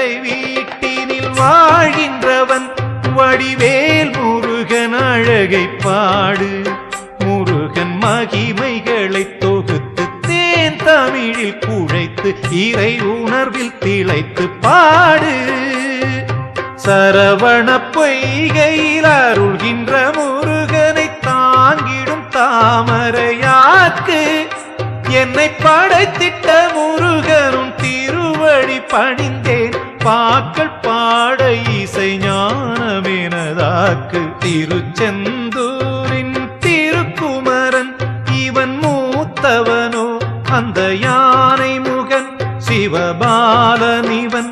கடை வீட்டினில் வாழ்கின்றவன் வடிவேல் முருகன் அழகை பாடு. முருகன் மகிமைகளை தொகுத்து தேன் தமிழில் குழைத்து இறை உணர்வில் திளைத்து பாடு. சரவண பொய்கையில் அருள்கின்ற முருகனை தாங்கிடும் தாமரையாக்கு. என்னை படைத்திட்ட முருகனும் திருவடி பணிந்தேன் பாக்கள் பாட இசை ஞானமெனதாக்கு. திருச்செந்தூரின் திருக்குமரன் இவன் மூத்தவனோ அந்த யானை முகன் சிவபாலன் இவன்